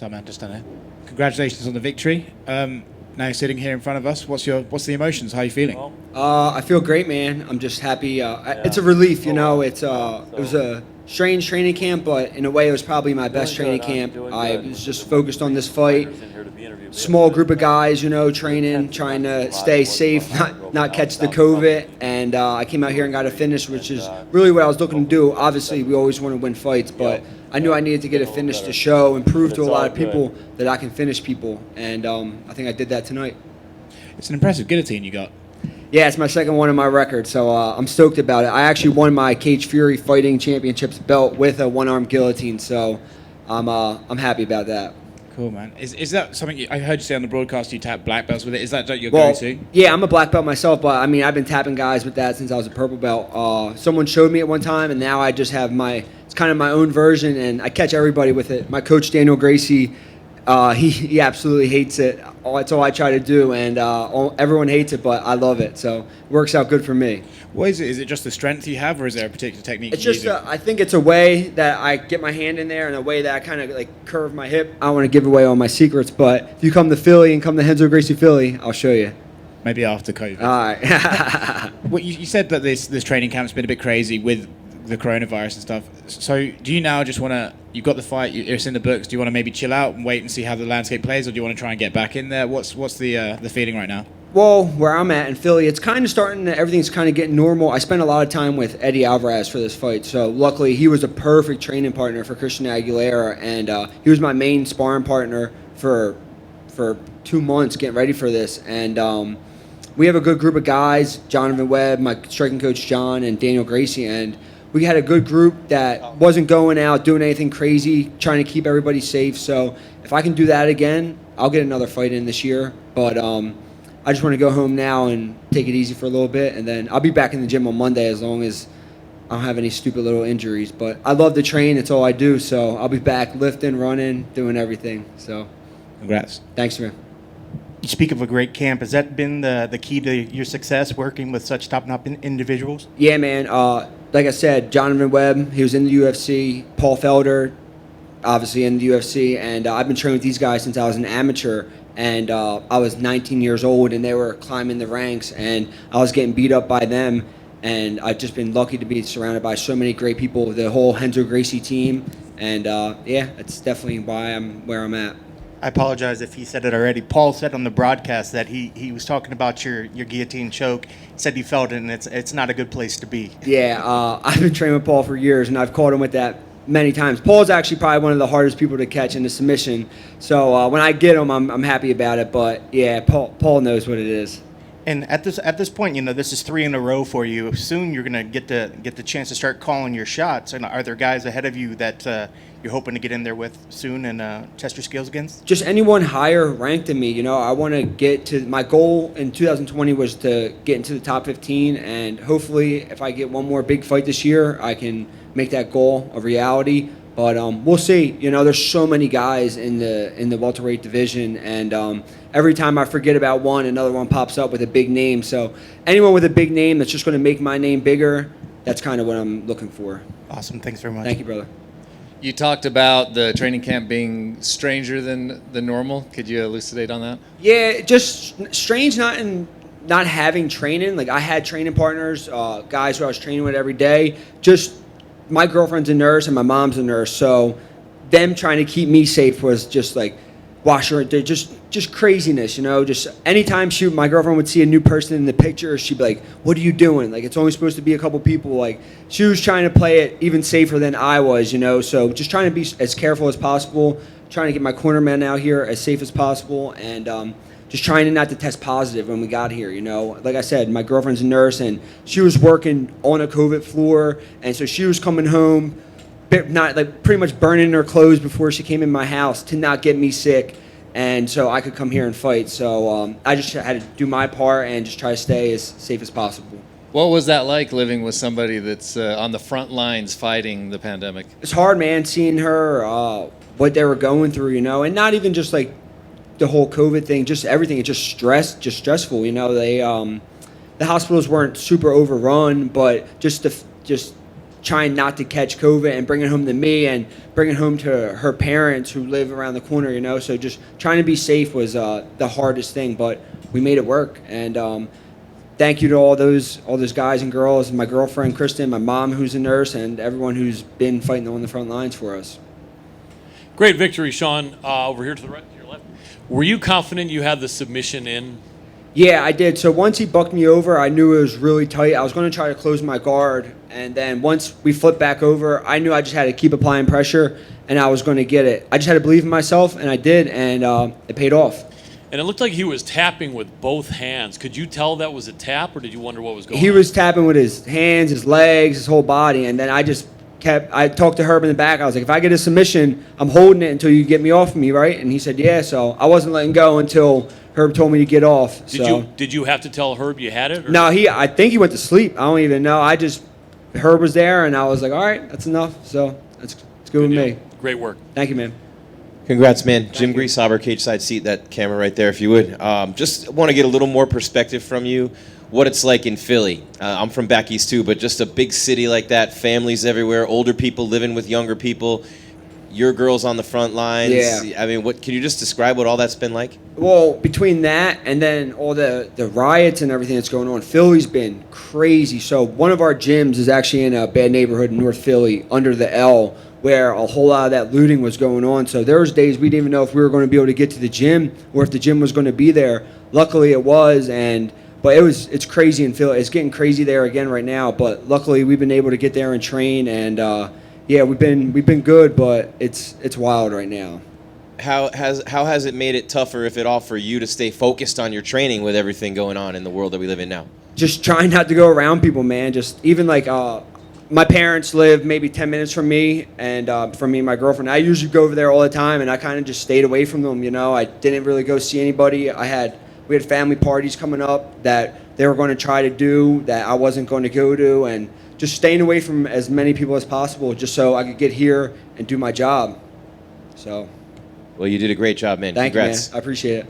So, man, just done it. Congratulations on the victory. Now you're sitting here in front of us. What's the emotions? How are you feeling? I feel great, man. I'm just happy. It's a relief, you know. It was a strange training camp, but in a way, it was probably my best training camp. I was just focused on this fight. Small group of guys, you know, training, trying to stay safe, not catch the COVID. And I came out here and got a finish, which is really what I was looking to do. Obviously, we always want to win fights, but I knew I needed to get a finish to show and prove to a lot of people that I can finish people. And I think I did that tonight. It's an impressive guillotine you got. Yeah, it's my second one in my record, so I'm stoked about it. I actually won my Cage Fury Fighting Championships belt with a one-arm guillotine, so I'm happy about that. Cool, man. Is that something I heard you say on the broadcast? You tap black belts with it. Is that your go-to? Yeah, I'm a black belt myself, but I mean I've been tapping guys with that since I was a purple belt. Someone showed me at one time, and now I just have it's kind of my own version, and I catch everybody with it. My coach Daniel Gracie, he absolutely hates it. That's all I try to do, and everyone hates it, but I love it, so it works out good for me. What is it? Is it just the strength you have, or is there a particular technique? It's just I think it's a way that I get my hand in there, and a way that I kind of like curve my hip. I don't want to give away all my secrets, but if you come to Philly and come to Renzo Gracie Philly, I'll show you. Maybe after COVID. All right. Well, you said that this training camp's been a bit crazy with the coronavirus and stuff. So do you now just want to? You've got the fight. It's in the books. Do you want to maybe chill out and wait and see how the landscape plays, or do you want to try and get back in there? What's the feeling right now? Well, where I'm at in Philly, it's kind of everything's kind of getting normal. I spent a lot of time with Eddie Alvarez for this fight, so luckily he was a perfect training partner for Christian Aguilera, and he was my main sparring partner for 2 months getting ready for this. And we have a good group of guys, Jonathan Webb, my striking coach John, and Daniel Gracie, and we had a good group that wasn't going out doing anything crazy, trying to keep everybody safe. So if I can do that again, I'll get another fight in this year. But I just want to go home now and take it easy for a little bit, and then I'll be back in the gym on Monday as long as I don't have any stupid little injuries. But I love to train. It's all I do. So I'll be back lifting, running, doing everything. So congrats. Thanks, man. You speak of a great camp. Has that been the key to your success, working with such top-notch individuals? Yeah, man. Like I said, Jonathan Webb, he was in the UFC. Paul Felder, obviously in the UFC. And I've been training with these guys since I was an amateur. And I was 19 years old, and they were climbing the ranks. And I was getting beat up by them. And I've just been lucky to be surrounded by so many great people, the whole Renzo Gracie team. And, yeah, that's definitely why I'm where I'm at. I apologize if he said it already. Paul said on the broadcast that he was talking about your guillotine choke. He said he felt it, and it's not a good place to be. Yeah, I've been training with Paul for years, and I've caught him with that many times. Paul's actually probably one of the hardest people to catch in the submission. So when I get him, I'm happy about it. But yeah, Paul knows what it is. And at this point, you know, this is 3 in a row for you. Soon you're gonna get the chance to start calling your shots. And are there guys ahead of you that you're hoping to get in there with soon and test your skills against? Just anyone higher ranked than me. You know, I want to get to my goal in 2020 was to get into the top 15, and hopefully, if I get one more big fight this year, I can make that goal a reality. But we'll see. You know, there's so many guys in the welterweight division, and every time I forget about one, another one pops up with a big name. So anyone with a big name that's just going to make my name bigger, that's kind of what I'm looking for. Awesome. Thanks very much. Thank you, brother. You talked about the training camp being stranger than the normal. Could you elucidate on that? Yeah, just strange not having training. Like I had training partners, guys who I was training with every day. Just my girlfriend's a nurse and my mom's a nurse, so them trying to keep me safe was just like just craziness, you know. Just anytime my girlfriend would see a new person in the picture, she'd be like, "What are you doing?" Like it's only supposed to be a couple people. Like she was trying to play it even safer than I was, you know. So just trying to be as careful as possible, trying to get my cornerman out here as safe as possible, and just trying not to test positive when we got here, you know. Like I said, my girlfriend's a nurse, and she was working on a COVID floor, and so she was coming home, not like pretty much burning her clothes before she came in my house to not get me sick, and so I could come here and fight. So I just had to do my part and just try to stay as safe as possible. What was that like, living with somebody that's on the front lines fighting the pandemic? It's hard, man, seeing her, what they were going through, you know, and not even just like the whole COVID thing, just everything. It's just stressful, you know. They the hospitals weren't super overrun, but just trying not to catch COVID and bring it home to me and bring it home to her parents who live around the corner, you know. So just trying to be safe was the hardest thing, but we made it work. And thank you to all those guys and girls, my girlfriend Kristen, my mom who's a nurse, and everyone who's been fighting on the front lines for us. Great victory, Sean. Over here to the right, to your left. Were you confident you had the submission in? Yeah, I did. So once he bucked me over, I knew it was really tight. I was going to try to close my guard, and then once we flipped back over, I knew I just had to keep applying pressure, and I was going to get it. I just had to believe in myself, and I did, and it paid off. And it looked like he was tapping with both hands. Could you tell that was a tap, or did you wonder what was going on? He was tapping with his hands, his legs, his whole body, and then I talked to Herb in the back. I was like, if I get a submission, I'm holding it until you get me off of me, right? And he said, yeah. So I wasn't letting go until Herb told me to get off. Did you have to tell Herb you had it? Or? No, I think he went to sleep. I don't even know. Herb was there, and I was like, all right, that's enough. So it's good with me. Great work. Thank you, man. Congrats, man. Jim Greasauber, cage side seat, that camera right there, if you would. Just want to get a little more perspective from you, what it's like in Philly. I'm from back east too, but just a big city like that, families everywhere, older people living with younger people, your girls on the front lines. Yeah. I mean, can you just describe what all that's been like? Well, between that and then all the riots and everything that's going on, Philly's been crazy. So one of our gyms is actually in a bad neighborhood in North Philly under the L, where a whole lot of that looting was going on. So there was days we didn't even know if we were going to be able to get to the gym or if the gym was going to be there. Luckily it was, but it's crazy in Philly. It's getting crazy there again right now, but luckily we've been able to get there and train, and yeah, we've been good, but it's wild right now. How has it made it tougher, if at all, for you to stay focused on your training with everything going on in the world that we live in now? Just trying not to go around people, man. Just even like my parents live maybe 10 minutes from me, and from me and my girlfriend. I usually go over there all the time, and I kind of just stayed away from them, you know. I didn't really go see anybody. We had family parties coming up that they were going to try to do that I wasn't going to go to, and just staying away from as many people as possible just so I could get here and do my job. So, Well, you did a great job, man. Thank Congrats. you, man. I appreciate it.